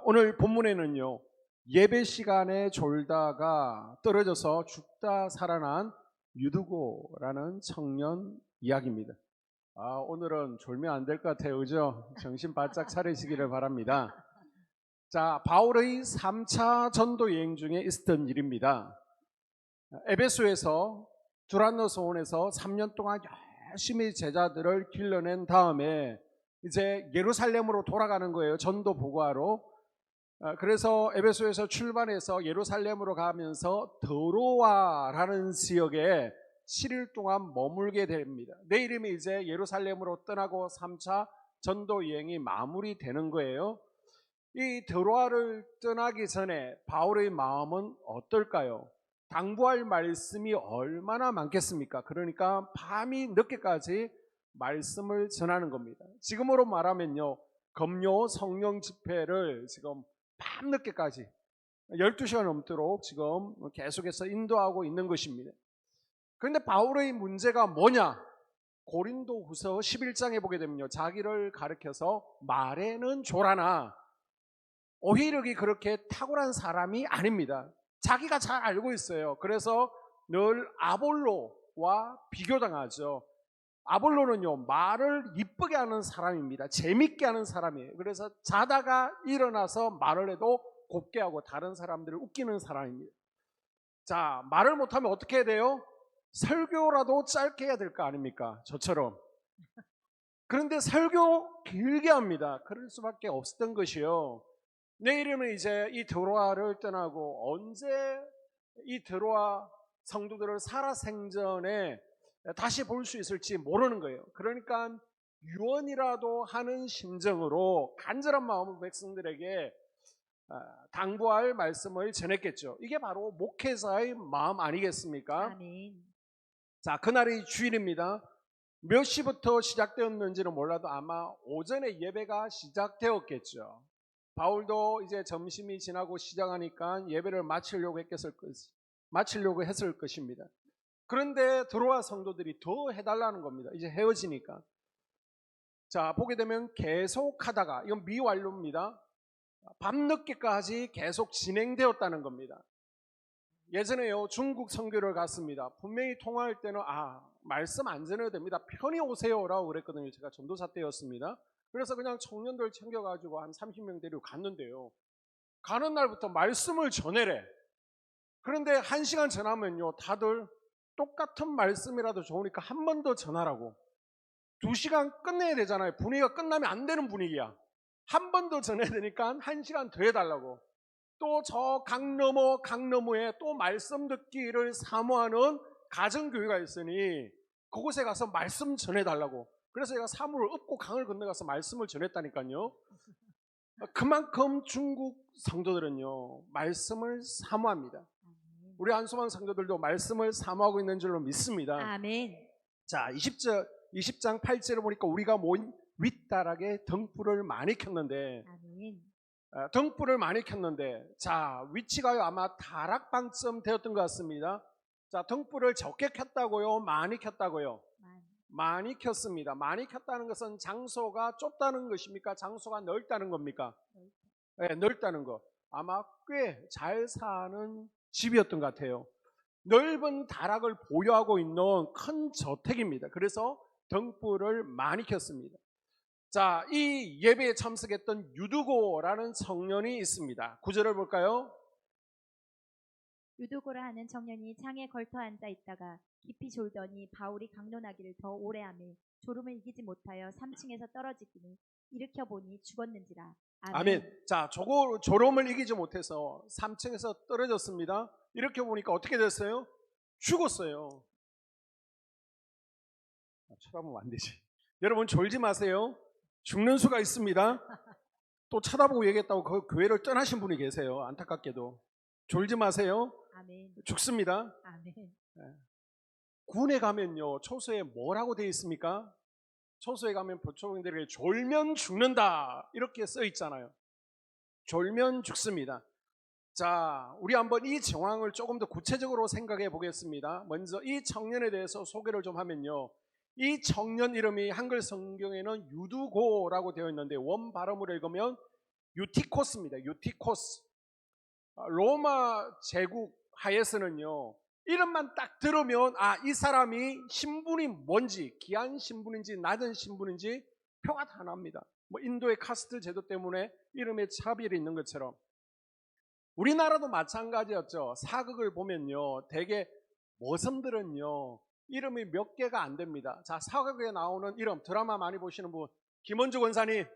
오늘 본문에는요, 예배 시간에 졸다가 떨어져서 죽다 살아난 유두고라는 청년 이야기입니다. 오늘은 졸면 안 될 것 같아요, 그죠? 정신 바짝 차리시기를 바랍니다. 자, 바울의 3차 전도 여행 중에 있었던 일입니다. 에베소에서 두란노 소원에서 3년 동안 열심히 제자들을 길러낸 다음에 이제 예루살렘으로 돌아가는 거예요. 전도 보고하러. 그래서 에베소에서 출발해서 예루살렘으로 가면서 드로아라는 지역에 7일 동안 머물게 됩니다. 내일이면 이제 예루살렘으로 떠나고 3차 전도 여행이 마무리되는 거예요. 이 드로아를 떠나기 전에 바울의 마음은 어떨까요? 당부할 말씀이 얼마나 많겠습니까? 그러니까 밤이 늦게까지 말씀을 전하는 겁니다. 지금으로 말하면요, 금요 성령 집회를 지금 밤늦게까지 12시간 넘도록 지금 계속해서 인도하고 있는 것입니다. 그런데 바울의 문제가 뭐냐? 고린도후서 11장에 보게 되면요, 자기를 가리켜서 말에는 조라나 오히력이 그렇게 탁월한 사람이 아닙니다. 자기가 잘 알고 있어요. 그래서 늘 아볼로와 비교당하죠. 아볼로는요, 말을 이쁘게 하는 사람입니다. 재밌게 하는 사람이에요. 그래서 자다가 일어나서 말을 해도 곱게 하고 다른 사람들을 웃기는 사람입니다. 자, 말을 못하면 어떻게 해야 돼요? 설교라도 짧게 해야 될 거 아닙니까? 저처럼. 그런데 설교 길게 합니다. 그럴 수밖에 없었던 것이요. 내일이면 이제 이 드로아를 떠나고 언제 이 드로아 성도들을 살아생전에 다시 볼 수 있을지 모르는 거예요. 그러니까 유언이라도 하는 심정으로 간절한 마음으로 백성들에게 당부할 말씀을 전했겠죠. 이게 바로 목회자의 마음 아니겠습니까? 아멘. 자, 그날이 주일입니다. 몇 시부터 시작되었는지는 몰라도 아마 오전에 예배가 시작되었겠죠. 바울도 이제 점심이 지나고 시작하니까 예배를 마치려고 했을 것입니다. 그런데 드로아 성도들이 더 해달라는 겁니다. 이제 헤어지니까. 자, 보게 되면 계속하다가, 이건 미완료입니다. 밤늦게까지 계속 진행되었다는 겁니다. 예전에요, 중국 선교를 갔습니다. 분명히 통화할 때는 말씀 안 전해도 됩니다. 편히 오세요라고 그랬거든요. 제가 전도사 때였습니다. 그래서 그냥 청년들 챙겨가지고 한 30명 데리고 갔는데요, 가는 날부터 말씀을 전해래. 그런데 1시간 전하면요, 다들 똑같은 말씀이라도 좋으니까 한 번 더 전하라고. 2시간 끝내야 되잖아요. 분위기가 끝나면 안 되는 분위기야. 한 번 더 전해야 되니까 1시간 더 해달라고. 또 저 강너무에 또 말씀 듣기를 사모하는 가정교회가 있으니 그곳에 가서 말씀 전해달라고. 그래서 제가 사무를 엎고 강을 건너가서 말씀을 전했다니까요. 그만큼 중국 성도들은요, 말씀을 사모합니다. 우리 한소망 성도들도 말씀을 사모하고 있는 줄로 믿습니다. 아멘. 자, 20장 8절을 보니까 우리가 모인 윗다락에 등불을 많이 켰는데, 아멘. 등불을 많이 켰는데, 자, 위치가요, 아마 다락방쯤 되었던 것 같습니다. 자, 등불을 적게 켰다고요? 많이 켰다고요? 많이 켰습니다. 많이 켰다는 것은 장소가 좁다는 것입니까? 장소가 넓다는 겁니까? 네, 넓다는 거. 아마 꽤 잘 사는 집이었던 것 같아요. 넓은 다락을 보유하고 있는 큰 저택입니다. 그래서 등불을 많이 켰습니다. 자, 이 예배에 참석했던 유두고라는 청년이 있습니다. 9절을 볼까요? 유두고라 하는 청년이 창에 걸터 앉아 있다가 깊이 졸더니 바울이 강론하기를 더 오래하며 졸음을 이기지 못하여 3층에서 떨어지기니 일으켜 보니 죽었는지라. 아멘. 자, 졸음을 이기지 못해서 3층에서 떨어졌습니다. 이렇게 보니까 어떻게 됐어요? 죽었어요. 쳐다보면 안 되지. 여러분, 졸지 마세요. 죽는 수가 있습니다. 또 쳐다보고 얘기했다고 그 교회를 떠나신 분이 계세요. 안타깝게도. 졸지 마세요. 아멘. 죽습니다. 아멘. 군에 가면요, 초소에 뭐라고 되어 있습니까? 초소에 가면 보초병들에게 졸면 죽는다 이렇게 써 있잖아요. 졸면 죽습니다. 자, 우리 한번 이 정황을 조금 더 구체적으로 생각해 보겠습니다. 먼저 이 청년에 대해서 소개를 좀 하면요, 이 청년 이름이 한글 성경에는 유두고라고 되어 있는데 원 발음으로 읽으면 유티코스입니다. 유티코스. 로마 제국 하에서는요, 이름만 딱 들으면 이 사람이 신분이 뭔지, 귀한 신분인지 낮은 신분인지 표가 다 납니다. 뭐 인도의 카스트 제도 때문에 이름에 차별이 있는 것처럼 우리나라도 마찬가지였죠. 사극을 보면요, 대개 모섬들은요 이름이 몇 개가 안 됩니다. 자, 사극에 나오는 이름, 드라마 많이 보시는 분, 김원주 권사님.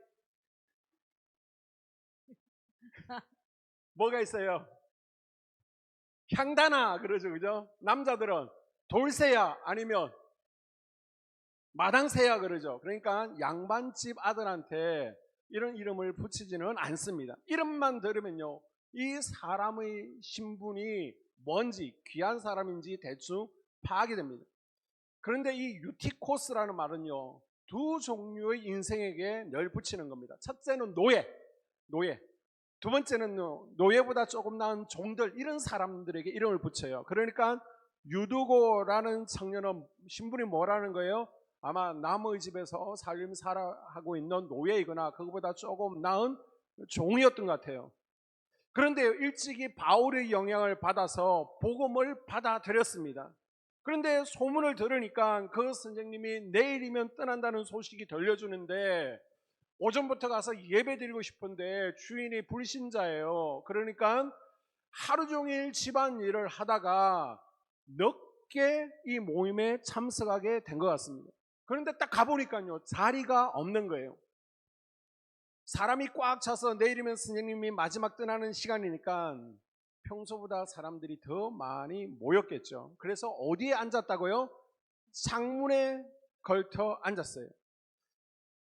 뭐가 있어요? 향단아 그러죠, 그죠? 남자들은 돌새야 아니면 마당새야 그러죠. 그러니까 양반집 아들한테 이런 이름을 붙이지는 않습니다. 이름만 들으면요, 이 사람의 신분이 뭔지, 귀한 사람인지 대충 파악이 됩니다. 그런데 이 유티코스라는 말은요, 두 종류의 인생에게 늘 붙이는 겁니다. 첫째는 노예. 두 번째는 노예보다 조금 나은 종들, 이런 사람들에게 이름을 붙여요. 그러니까 유두고라는 청년은 신분이 뭐라는 거예요? 아마 남의 집에서 살림 살아하고 있는 노예이거나 그거보다 조금 나은 종이었던 것 같아요. 그런데 일찍이 바울의 영향을 받아서 복음을 받아들였습니다. 그런데 소문을 들으니까 그 선생님이 내일이면 떠난다는 소식이 들려주는데 오전부터 가서 예배 드리고 싶은데 주인이 불신자예요. 그러니까 하루 종일 집안일을 하다가 늦게 이 모임에 참석하게 된 것 같습니다. 그런데 딱 가보니까요, 자리가 없는 거예요. 사람이 꽉 차서 내일이면 선생님이 마지막 떠나는 시간이니까 평소보다 사람들이 더 많이 모였겠죠. 그래서 어디에 앉았다고요? 창문에 걸터 앉았어요.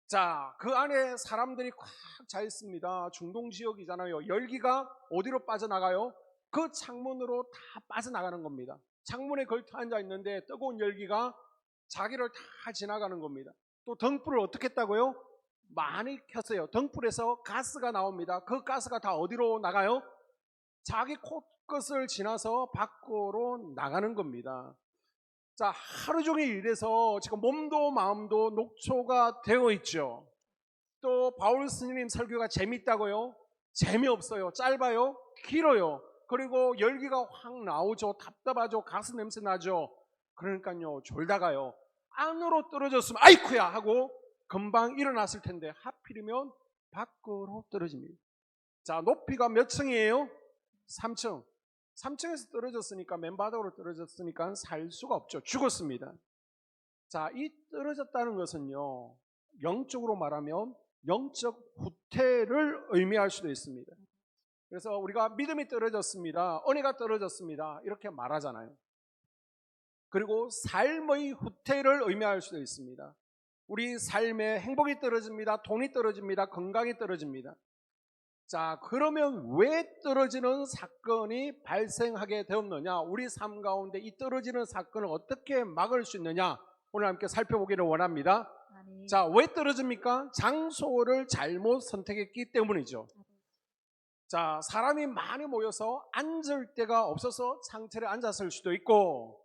자, 그 안에 사람들이 꽉 차 있습니다. 중동 지역이잖아요. 열기가 어디로 빠져나가요? 그 창문으로 다 빠져나가는 겁니다. 창문에 걸터 앉아 있는데 뜨거운 열기가 자기를 다 지나가는 겁니다. 또 등불을 어떻게 했다고요? 많이 켰어요. 등불에서 가스가 나옵니다. 그 가스가 다 어디로 나가요? 자기 코끝을 지나서 밖으로 나가는 겁니다. 자, 하루 종일 일해서 지금 몸도 마음도 녹초가 되어 있죠. 또 바울 스님 설교가 재밌다고요? 재미없어요. 짧아요? 길어요. 그리고 열기가 확 나오죠. 답답하죠. 가스 냄새 나죠. 그러니까요, 졸다가요, 안으로 떨어졌으면 아이쿠야 하고 금방 일어났을 텐데 하필이면 밖으로 떨어집니다. 자, 높이가 몇 층이에요? 3층. 3층에서 떨어졌으니까, 맨바닥으로 떨어졌으니까 살 수가 없죠. 죽었습니다. 자, 이 떨어졌다는 것은요, 영적으로 말하면 영적 후퇴를 의미할 수도 있습니다. 그래서 우리가 믿음이 떨어졌습니다, 은혜가 떨어졌습니다, 이렇게 말하잖아요. 그리고 삶의 후퇴를 의미할 수도 있습니다. 우리 삶의 행복이 떨어집니다, 돈이 떨어집니다, 건강이 떨어집니다. 자, 그러면 왜 떨어지는 사건이 발생하게 되었느냐, 우리 삶 가운데 이 떨어지는 사건을 어떻게 막을 수 있느냐, 오늘 함께 살펴보기를 원합니다. 아멘. 자, 왜 떨어집니까? 장소를 잘못 선택했기 때문이죠. 자, 사람이 많이 모여서 앉을 데가 없어서 창틀에 앉았을 수도 있고,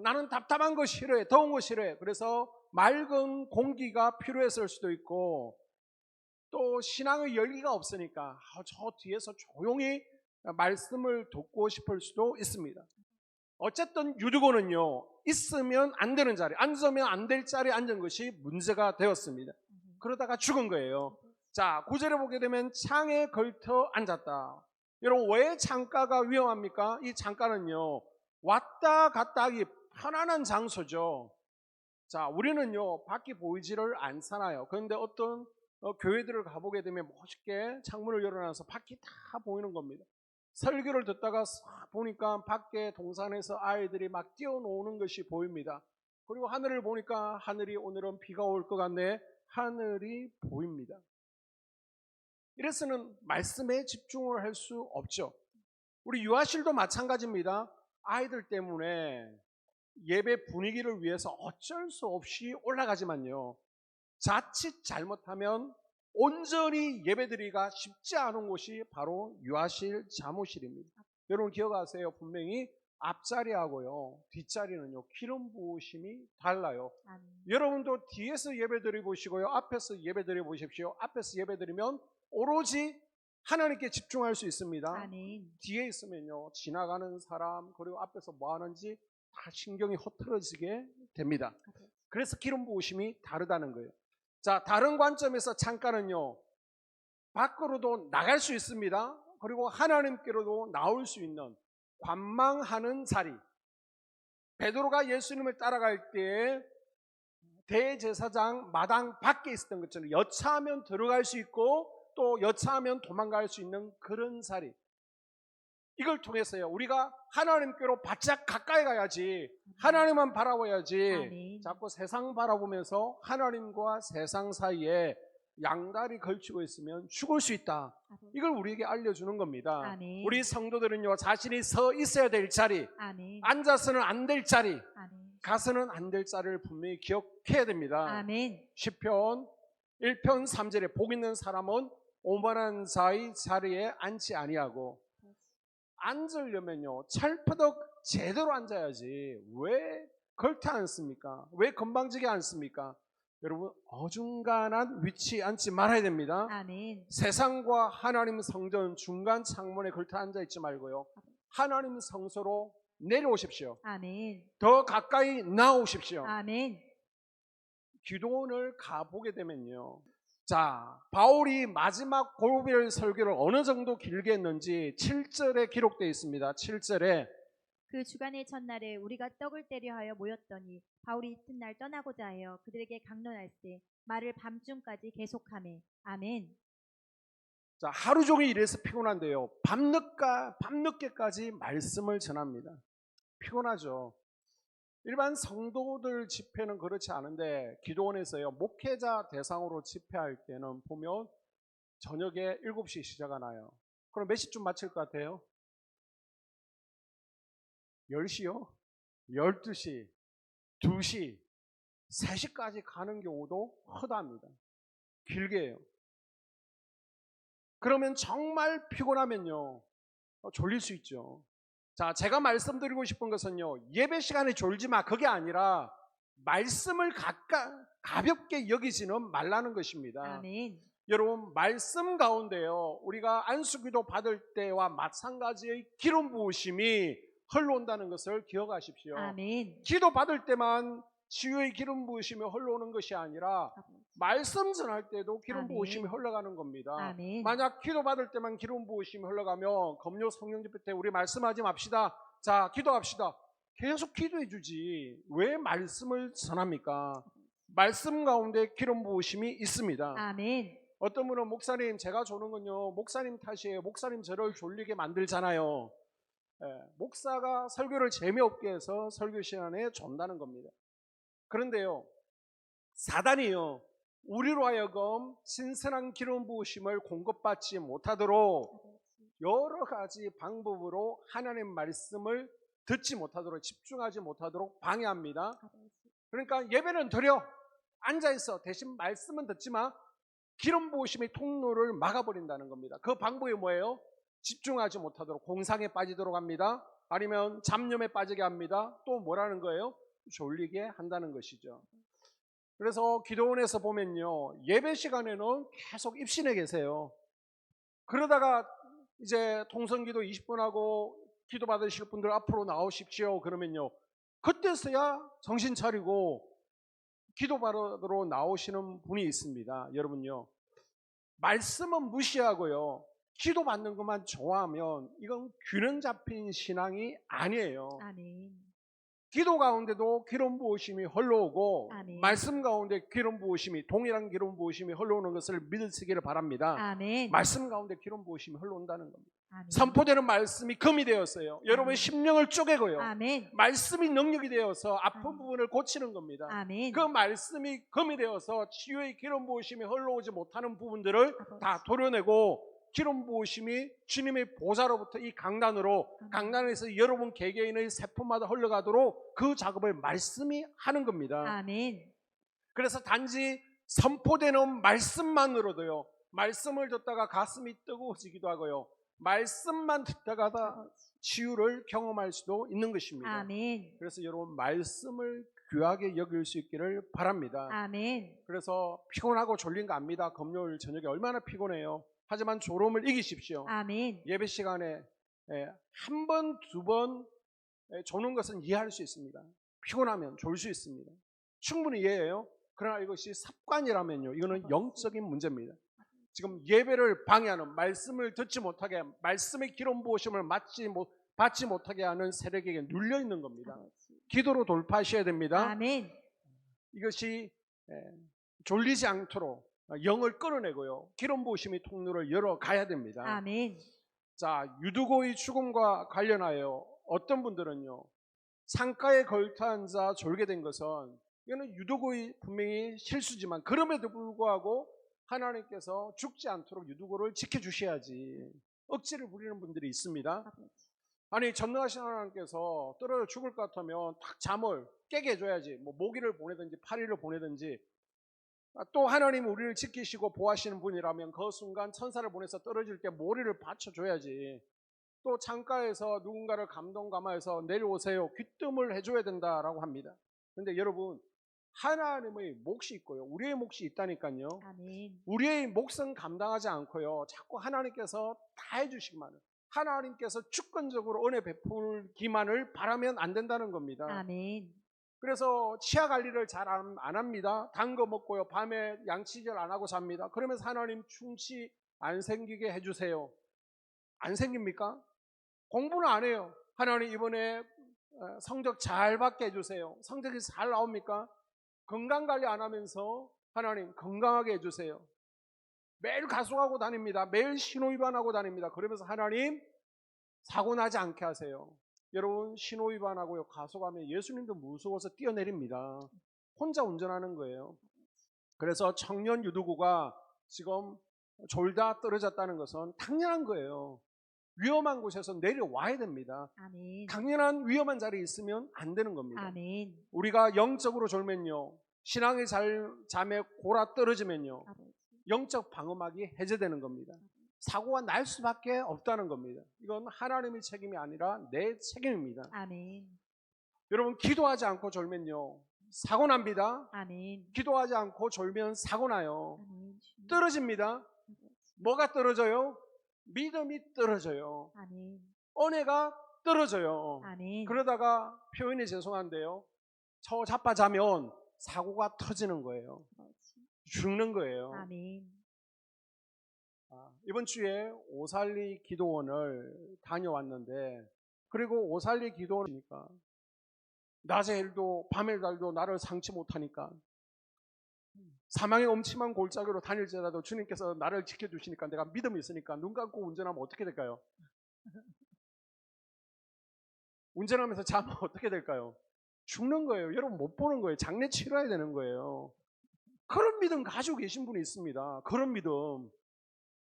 나는 답답한 거 싫어해, 더운 거 싫어해, 그래서 맑은 공기가 필요했을 수도 있고, 또 신앙의 열기가 없으니까 저 뒤에서 조용히 말씀을 듣고 싶을 수도 있습니다. 어쨌든 유두고는요, 있으면 안 되는 자리, 앉으면 안 될 자리에 앉은 것이 문제가 되었습니다. 그러다가 죽은 거예요. 자, 9절에 보게 되면 창에 걸터 앉았다. 여러분, 왜 창가가 위험합니까? 이 창가는요, 왔다 갔다 하기 편안한 장소죠. 자, 우리는요, 밖이 보이지를 않잖아요. 그런데 어떤 교회들을 가보게 되면 멋있게 창문을 열어놔서 밖이 다 보이는 겁니다. 설교를 듣다가 싹 보니까 밖에 동산에서 아이들이 막 뛰어노는 것이 보입니다. 그리고 하늘을 보니까 하늘이 오늘은 비가 올 것 같네, 하늘이 보입니다. 이래서는 말씀에 집중을 할 수 없죠. 우리 유아실도 마찬가지입니다. 아이들 때문에 예배 분위기를 위해서 어쩔 수 없이 올라가지만요, 자칫 잘못하면 온전히 예배드리기가 쉽지 않은 곳이 바로 유아실 사무실입니다. 여러분 기억하세요. 분명히 앞자리하고요, 뒷자리는요, 기름 부으심이 달라요. 아멘. 여러분도 뒤에서 예배드려 보시고요, 앞에서 예배드려 보십시오. 앞에서 예배드리면 오로지 하나님께 집중할 수 있습니다. 아멘. 뒤에 있으면요, 지나가는 사람 그리고 앞에서 뭐 하는지 다 신경이 흐트러지게 됩니다. 그래서 기름 부으심이 다르다는 거예요. 자, 다른 관점에서 창가는요, 밖으로도 나갈 수 있습니다. 그리고 하나님께로도 나올 수 있는 관망하는 자리. 베드로가 예수님을 따라갈 때에 대제사장 마당 밖에 있었던 것처럼 여차하면 들어갈 수 있고 또 여차하면 도망갈 수 있는 그런 자리. 이걸 통해서요, 우리가 하나님께로 바짝 가까이 가야지, 하나님만 바라봐야지, 아멘. 자꾸 세상 바라보면서 하나님과 세상 사이에 양다리 걸치고 있으면 죽을 수 있다. 이걸 우리에게 알려주는 겁니다. 아멘. 우리 성도들은요, 자신이 서 있어야 될 자리, 아멘. 앉아서는 안 될 자리, 아멘. 가서는 안 될 자리를 분명히 기억해야 됩니다. 아멘. 시편 1편 3절에 복 있는 사람은 오만한 자의 자리에 앉지 아니하고, 앉으려면요, 찰퍼덕 제대로 앉아야지 왜 걸터 앉습니까? 왜 건방지게 앉습니까? 여러분, 어중간한 위치에 앉지 말아야 됩니다. 아멘. 세상과 하나님 성전 중간 창문에 걸터 앉아 있지 말고요, 하나님 성소로 내려오십시오. 아멘. 더 가까이 나오십시오. 아멘. 기도원을 가보게 되면요, 자, 바울이 마지막 고별 설교를 어느 정도 길게 했는지 7절에 기록되어 있습니다. 7절에 그 주간의 첫날에 우리가 떡을 때려 하여 모였더니 바울이 이튿날 떠나고자 하여 그들에게 강론할 때 말을 밤중까지 계속하매. 아멘. 자, 하루 종일 일해서 피곤한데요, 밤늦게까지 말씀을 전합니다. 피곤하죠. 일반 성도들 집회는 그렇지 않은데 기도원에서요, 목회자 대상으로 집회할 때는 보면 저녁에 7시 시작하나요? 그럼 몇 시쯤 마칠 것 같아요? 10시요? 12시, 2시, 3시까지 가는 경우도 허다합니다. 길게 해요. 그러면 정말 피곤하면요, 졸릴 수 있죠. 자, 제가 말씀드리고 싶은 것은요, 예배 시간에 졸지 마, 그게 아니라 말씀을 가볍게 여기지는 말라는 것입니다. 아멘. 여러분, 말씀 가운데요, 우리가 안수기도 받을 때와 마찬가지의 기름 부으심이 흘러온다는 것을 기억하십시오. 아멘. 기도 받을 때만 치유의 기름 부으심이 흘러오는 것이 아니라 말씀 전할 때도 기름 아멘. 부으심이 흘러가는 겁니다. 아멘. 만약 기도 받을 때만 기름 부으심이 흘러가면 금요 성령 집회 때 우리 말씀하지 맙시다. 자, 기도합시다. 계속 기도해 주지 왜 말씀을 전합니까? 말씀 가운데 기름 부으심이 있습니다. 아멘. 어떤 분은 목사님, 제가 조는 건요, 목사님 탓이에요. 목사님 저를 졸리게 만들잖아요. 목사가 설교를 재미없게 해서 설교 시간에 존다는 겁니다. 그런데요, 사단이요, 우리로 하여금 신선한 기름 부으심을 공급받지 못하도록 여러 가지 방법으로 하나님 말씀을 듣지 못하도록, 집중하지 못하도록 방해합니다. 그러니까 예배는 드려, 앉아있어, 대신 말씀은 듣지 마. 기름 부으심의 통로를 막아버린다는 겁니다. 그 방법이 뭐예요? 집중하지 못하도록, 공상에 빠지도록 합니다. 아니면 잡념에 빠지게 합니다. 또 뭐라는 거예요? 졸리게 한다는 것이죠. 그래서 기도원에서 보면요, 예배 시간에는 계속 입신해 계세요. 그러다가 이제 통성기도 20분 하고 기도 받으실 분들 앞으로 나오십시오 그러면요, 그때서야 정신 차리고 기도 받으러 나오시는 분이 있습니다. 여러분요, 말씀은 무시하고요, 기도 받는 것만 좋아하면 이건 균형 잡힌 신앙이 아니에요. 아멘. 기도 가운데도 기름 부으심이 흘러오고, 아멘. 말씀 가운데 기름 부으심이, 동일한 기름 부으심이 흘러오는 것을 믿으시기를 바랍니다. 아멘. 말씀 가운데 기름 부으심이 흘러온다는 겁니다. 아멘. 선포되는 말씀이 금이 되었어요. 여러분의 심령을 쪼개고요, 아멘. 말씀이 능력이 되어서 아픈 아멘. 부분을 고치는 겁니다. 아멘. 그 말씀이 금이 되어서 치유의 기름 부으심이 흘러오지 못하는 부분들을 다 도려내고, 기름 부으심이 주님의 보좌로부터 이 강단으로, 강단에서 여러분 개개인의 세포마다 흘러가도록 그 작업을 말씀이 하는 겁니다. 아멘. 그래서 단지 선포되는 말씀만으로도요, 말씀을 듣다가 가슴이 뜨거워지기도 하고요, 말씀만 듣다가 치유를 경험할 수도 있는 것입니다. 아멘. 그래서 여러분, 말씀을 귀하게 여길 수 있기를 바랍니다. 아멘. 그래서 피곤하고 졸린 거 압니다. 금요일 저녁에 얼마나 피곤해요. 하지만 졸음을 이기십시오. 아멘. 예배 시간에 한 번, 두 번 조는 것은 이해할 수 있습니다. 피곤하면 졸 수 있습니다. 충분히 이해해요. 그러나 이것이 습관이라면요, 이거는 영적인 문제입니다. 지금 예배를 방해하는, 말씀을 듣지 못하게, 말씀의 기름 부으심을 받지 못하게 하는 세력에게 눌려 있는 겁니다. 기도로 돌파하셔야 됩니다. 아멘. 이것이 졸리지 않도록 영을 끌어내고요, 기름 부으심의 통로를 열어가야 됩니다. 아멘. 자, 유두고의 죽음과 관련하여 어떤 분들은요, 창가에 걸터 앉아 졸게 된 것은, 이거는 유두고의 분명히 실수지만 그럼에도 불구하고 하나님께서 죽지 않도록 유두고를 지켜주셔야지 억지를 부리는 분들이 있습니다. 아니, 전능하신 하나님께서 떨어져 죽을 것 같으면 탁 잠을 깨게 해줘야지, 뭐 모기를 보내든지 파리를 보내든지, 또 하나님 우리를 지키시고 보호하시는 분이라면 그 순간 천사를 보내서 떨어질 때 모리를 받쳐줘야지, 또 창가에서 누군가를 감동감화해서 내려오세요, 귀뜸을 해줘야 된다라고 합니다. 그런데 여러분, 하나님의 몫이 있고요, 우리의 몫이 있다니까요. 아멘. 우리의 몫은 감당하지 않고요, 자꾸 하나님께서 다 해주시기만을, 하나님께서 주권적으로 은혜 베풀기만을 바라면 안 된다는 겁니다. 아멘. 그래서 치아 관리를 잘 안 합니다. 단 거 먹고요, 밤에 양치질 안 하고 잡니다. 그러면서 하나님 충치 안 생기게 해주세요. 안 생깁니까? 공부는 안 해요. 하나님 이번에 성적 잘 받게 해주세요. 성적이 잘 나옵니까? 건강관리 안 하면서 하나님 건강하게 해주세요. 매일 가수하고 다닙니다. 매일 신호위반하고 다닙니다. 그러면서 하나님 사고 나지 않게 하세요. 여러분, 신호위반하고요, 가속하면 예수님도 무서워서 뛰어내립니다. 혼자 운전하는 거예요. 그래서 청년 유두구가 지금 졸다 떨어졌다는 것은 당연한 거예요. 위험한 곳에서 내려와야 됩니다. 아멘. 당연한 위험한 자리에 있으면 안 되는 겁니다. 아멘. 우리가 영적으로 졸면요, 신앙의 잠에 골아 떨어지면요, 아버지. 영적 방어막이 해제되는 겁니다. 사고가 날 수밖에 없다는 겁니다. 이건 하나님의 책임이 아니라 내 책임입니다. 아멘. 여러분, 기도하지 않고 졸면요, 사고 납니다. 아멘. 기도하지 않고 졸면 사고 나요. 아멘. 떨어집니다. 뭐가 떨어져요? 믿음이 떨어져요. 아멘. 은혜가 떨어져요. 아멘. 그러다가 표현이 죄송한데요, 저 자빠자면 사고가 터지는 거예요. 죽는 거예요. 아멘. 이번 주에 오살리 기도원을 다녀왔는데, 그리고 오살리 기도원이니까 낮의 일도 밤의 달도 나를 상치 못하니까, 사망의 엄침한 골짜기로 다닐지라도 주님께서 나를 지켜주시니까, 내가 믿음이 있으니까 눈 감고 운전하면 어떻게 될까요? 운전하면서 자면 어떻게 될까요? 죽는 거예요. 여러분, 못 보는 거예요. 장례 치러야 되는 거예요. 그런 믿음 가지고 계신 분이 있습니다. 그런 믿음.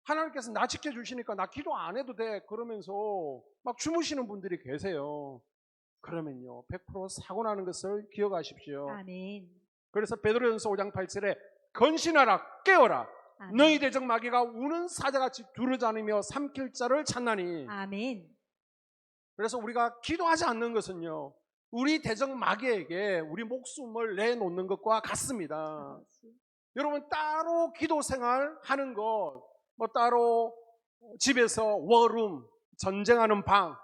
하나님께서 나 지켜주시니까 나 기도 안 해도 돼 그러면서 막 주무시는 분들이 계세요. 그러면요, 100% 사고 나는 것을 기억하십시오. 아멘. 그래서 베드로전서 5장 8절에 건신하라, 깨어라, 아멘. 너희 대적 마귀가 우는 사자같이 두루다니며 삼킬 자를 찾나니. 아멘. 그래서 우리가 기도하지 않는 것은요, 우리 대적 마귀에게 우리 목숨을 내놓는 것과 같습니다. 여러분, 따로 기도 생활 하는 것, 뭐 따로 집에서 워룸, 전쟁하는 방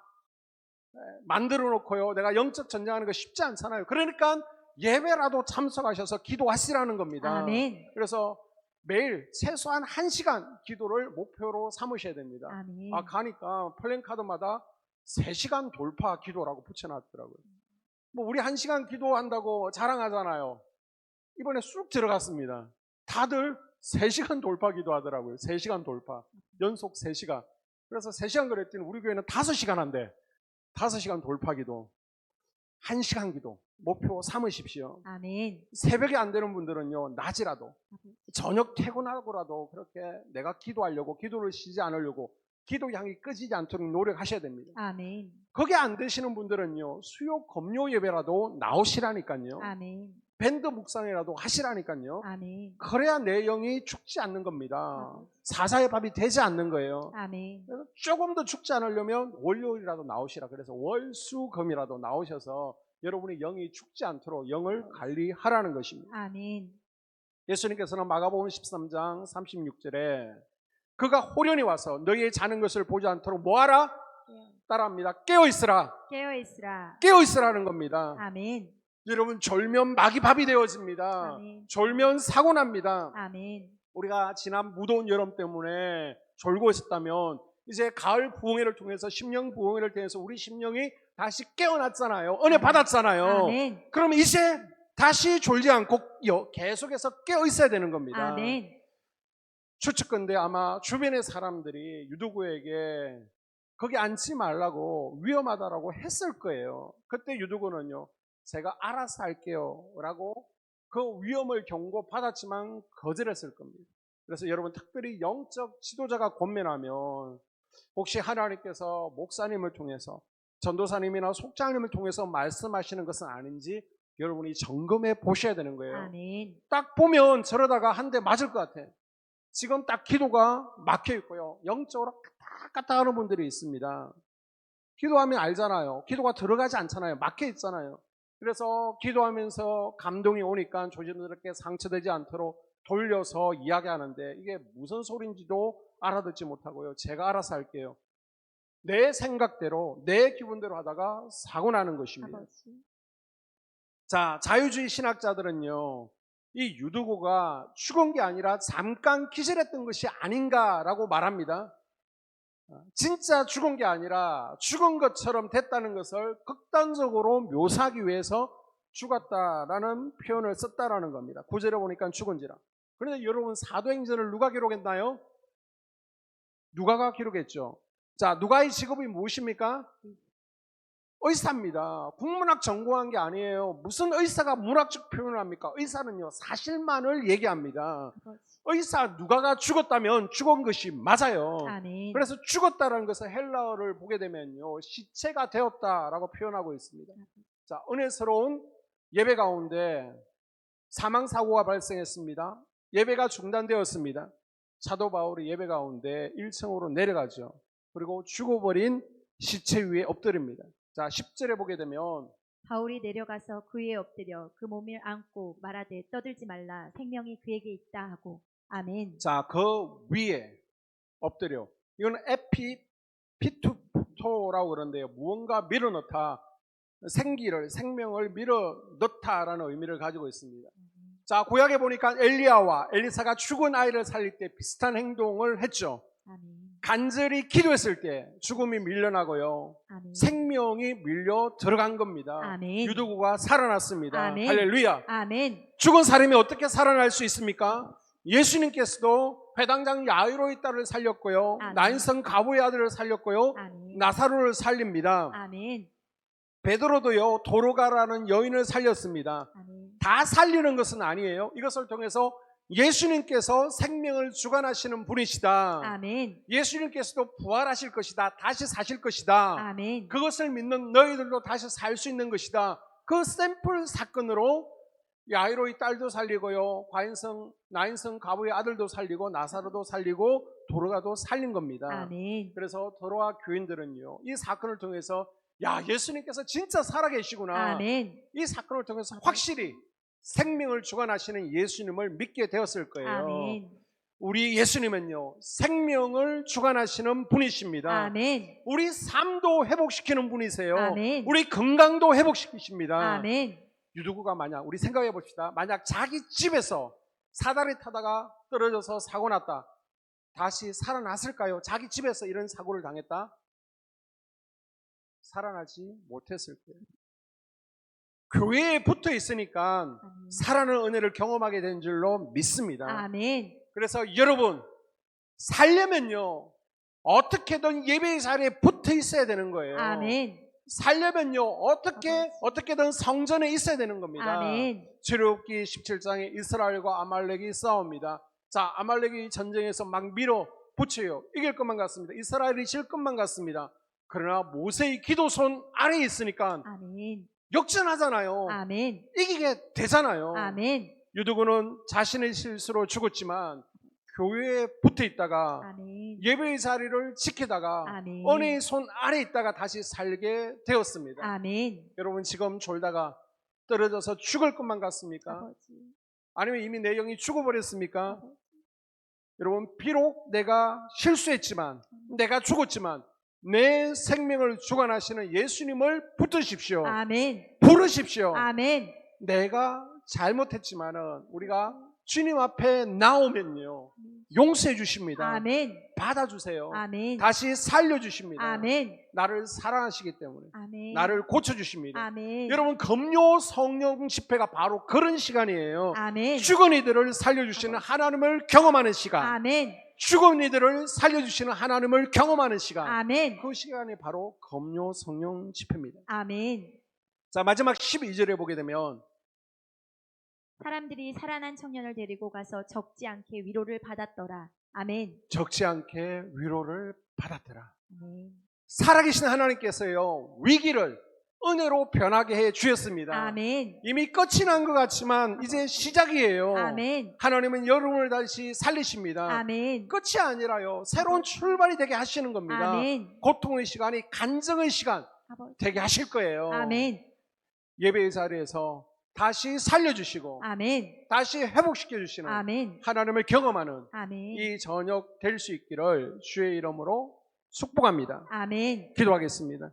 만들어 놓고요, 내가 영적 전쟁하는 거 쉽지 않잖아요. 그러니까 예배라도 참석하셔서 기도하시라는 겁니다. 아멘. 그래서 매일 최소한 1시간 기도를 목표로 삼으셔야 됩니다. 아멘. 가니까 플랜카드마다 3시간 돌파 기도라고 붙여놨더라고요. 뭐 우리 1시간 기도한다고 자랑하잖아요. 이번에 쑥 들어갔습니다. 다들 3시간 돌파 기도하더라고요. 3시간 돌파. 연속 3시간. 그래서 3시간 그랬더니 우리 교회는 5시간 한대. 5시간 돌파 기도. 1시간 기도. 목표 삼으십시오. 아멘. 새벽에 안 되는 분들은요, 낮이라도, 저녁 퇴근하고라도 그렇게 내가 기도하려고, 기도를 쉬지 않으려고, 기도 향이 끄지지 않도록 노력하셔야 됩니다. 아멘. 그게 안 되시는 분들은요, 수요 금요 예배라도 나오시라니까요. 아멘. 밴드 묵상이라도 하시라니까요. 아멘. 그래야 내 영이 죽지 않는 겁니다. 사사의 밥이 되지 않는 거예요. 아멘. 그래서 조금 더 죽지 않으려면 월요일이라도 나오시라. 그래서 월수금이라도 나오셔서 여러분의 영이 죽지 않도록 영을 관리하라는 것입니다. 아멘. 예수님께서는 마가복음 13장 36절에 그가 호련히 와서 너희의 자는 것을 보지 않도록 뭐하라? 따라합니다. 깨어있으라. 깨어 있으라. 깨어있으라는 겁니다. 아멘. 여러분, 졸면 막이 밥이 되어집니다. 아멘. 졸면 사고 납니다. 아멘. 우리가 지난 무더운 여름 때문에 졸고 있었다면 이제 가을 부흥회를 통해서 심령 부흥회를 통해서 우리 심령이 다시 깨어났잖아요. 은혜 받았잖아요. 아멘. 그러면 이제 다시 졸지 않고 계속해서 깨어 있어야 되는 겁니다. 아멘. 추측건데 아마 주변의 사람들이 유두구에게 거기 앉지 말라고 위험하다라고 했을 거예요. 그때 유두구는요, 제가 알아서 할게요 라고 그 위험을 경고받았지만 거절했을 겁니다. 그래서 여러분, 특별히 영적 지도자가 권면하면 혹시 하나님께서 목사님을 통해서 전도사님이나 속장님을 통해서 말씀하시는 것은 아닌지 여러분이 점검해 보셔야 되는 거예요. 아멘. 딱 보면 저러다가 한 대 맞을 것 같아. 지금 딱 기도가 막혀 있고요, 영적으로 까딱까딱 하는 분들이 있습니다. 기도하면 알잖아요. 기도가 들어가지 않잖아요. 막혀 있잖아요. 그래서 기도하면서 감동이 오니까 조심스럽게 상처되지 않도록 돌려서 이야기하는데 이게 무슨 소리인지도 알아듣지 못하고요, 제가 알아서 할게요, 내 생각대로 내 기분대로 하다가 사고 나는 것입니다. 아버지. 자, 자유주의 신학자들은요, 이 유두고가 죽은 게 아니라 잠깐 기절했던 것이 아닌가라고 말합니다. 진짜 죽은 게 아니라 죽은 것처럼 됐다는 것을 극단적으로 묘사하기 위해서 죽었다라는 표현을 썼다라는 겁니다. 9절에 보니까 죽은지라. 그런데 여러분, 사도행전을 누가 기록했나요? 누가가 기록했죠. 자, 누가의 직업이 무엇입니까? 의사입니다. 국문학 전공한 게 아니에요. 무슨 의사가 문학적 표현을 합니까? 의사는요, 사실만을 얘기합니다. 아버지. 의사 누가가 죽었다면 죽은 것이 맞아요. 아멘. 그래서 죽었다는 것을 헬라어를 보게 되면요, 시체가 되었다라고 표현하고 있습니다. 자, 은혜스러운 예배 가운데 사망사고가 발생했습니다. 예배가 중단되었습니다. 사도 바울이 예배 가운데 1층으로 내려가죠. 그리고 죽어버린 시체 위에 엎드립니다. 자, 10절에 보게 되면 바울이 내려가서 그 위에 엎드려 그 몸을 안고 말하되 떠들지 말라 생명이 그에게 있다 하고. 아멘. 자, 그 위에 엎드려. 이거는 피투토라고 그러는데요, 무언가 밀어넣다, 생명을 밀어넣다라는 의미를 가지고 있습니다. 자, 구약에 보니까 엘리야와 엘리사가 죽은 아이를 살릴 때 비슷한 행동을 했죠. 아멘. 간절히 기도했을 때 죽음이 밀려나고요, 아멘. 생명이 밀려 들어간 겁니다. 아멘. 유두구가 살아났습니다. 아멘. 할렐루야. 아멘. 죽은 사람이 어떻게 살아날 수 있습니까? 예수님께서도 회당장 야이로의 딸을 살렸고요, 아멘. 나인성 가부의 아들을 살렸고요, 아멘. 나사로를 살립니다. 아멘. 베드로도요, 도로가라는 여인을 살렸습니다. 아멘. 다 살리는 것은 아니에요. 이것을 통해서 예수님께서 생명을 주관하시는 분이시다. 아멘. 예수님께서도 부활하실 것이다. 다시 사실 것이다. 아멘. 그것을 믿는 너희들도 다시 살 수 있는 것이다. 그 샘플 사건으로 야이로의 딸도 살리고요, 나인성 가부의 아들도 살리고 나사로도 살리고 도로가도 살린 겁니다. 아멘. 그래서 도로와 교인들은요, 이 사건을 통해서 야, 예수님께서 진짜 살아계시구나, 아멘. 이 사건을 통해서 확실히 생명을 주관하시는 예수님을 믿게 되었을 거예요. 아멘. 우리 예수님은요, 생명을 주관하시는 분이십니다. 아멘. 우리 삶도 회복시키는 분이세요. 아멘. 우리 건강도 회복시키십니다. 아멘. 유두구가 만약, 우리 생각해 봅시다, 만약 자기 집에서 사다리 타다가 떨어져서 사고 났다, 다시 살아났을까요? 자기 집에서 이런 사고를 당했다? 살아나지 못했을 거예요. 교회에 붙어 있으니까 아멘. 살아나는 은혜를 경험하게 된 줄로 믿습니다. 아멘. 그래서 여러분, 살려면요, 어떻게든 예배의 자리에 붙어 있어야 되는 거예요. 아멘. 살려면요, 어떻게든 성전에 있어야 되는 겁니다. 아멘. 출애굽기 17장에 이스라엘과 아말렉이 싸웁니다. 자, 아말렉이 전쟁에서 막 밀어붙여요. 이길 것만 같습니다. 이스라엘이 질 것만 같습니다. 그러나 모세의 기도손 아래에 있으니까 아멘. 역전하잖아요. 아멘. 이기게 되잖아요. 아멘. 유두구는 자신의 실수로 죽었지만 교회에 붙어 있다가 아멘. 예배의 자리를 지키다가 아멘. 은혜의 손 아래에 있다가 다시 살게 되었습니다. 아멘. 여러분, 지금 졸다가 떨어져서 죽을 것만 같습니까? 아버지. 아니면 이미 내 영이 죽어버렸습니까? 아버지. 여러분, 비록 내가 실수했지만, 내가 죽었지만 내 생명을 주관하시는 예수님을 붙드십시오. 아멘. 부르십시오. 아멘. 내가 잘못했지만은 우리가 주님 앞에 나오면요, 용서해 주십니다. 아멘. 받아주세요. 아멘. 다시 살려주십니다. 아멘. 나를 사랑하시기 때문에 아멘. 나를 고쳐주십니다. 아멘. 여러분, 금요 성령 집회가 바로 그런 시간이에요. 아멘. 죽은 이들을 살려주시는 하나님을 경험하는 시간, 아멘. 죽은 이들을 살려주시는 하나님을 경험하는 시간, 아멘. 그 시간이 바로 금요 성령 집회입니다. 아멘. 자, 마지막 12절에 보게 되면 사람들이 살아난 청년을 데리고 가서 적지 않게 위로를 받았더라. 아멘. 적지 않게 위로를 받았더라. 아멘. 살아계신 하나님께서요, 위기를 은혜로 변하게 해 주셨습니다. 아멘. 이미 끝이 난 것 같지만 이제 시작이에요. 아멘. 하나님은 여러분을 다시 살리십니다. 아멘. 끝이 아니라요, 새로운 출발이 되게 하시는 겁니다. 아멘. 고통의 시간이 간증의 시간 아버지. 되게 하실 거예요. 아멘. 예배의 자리에서 다시 살려주시고 아멘. 다시 회복시켜 주시는 아멘. 하나님을 경험하는 아멘. 이 저녁 될 수 있기를 주의 이름으로 축복합니다. 아멘. 기도하겠습니다.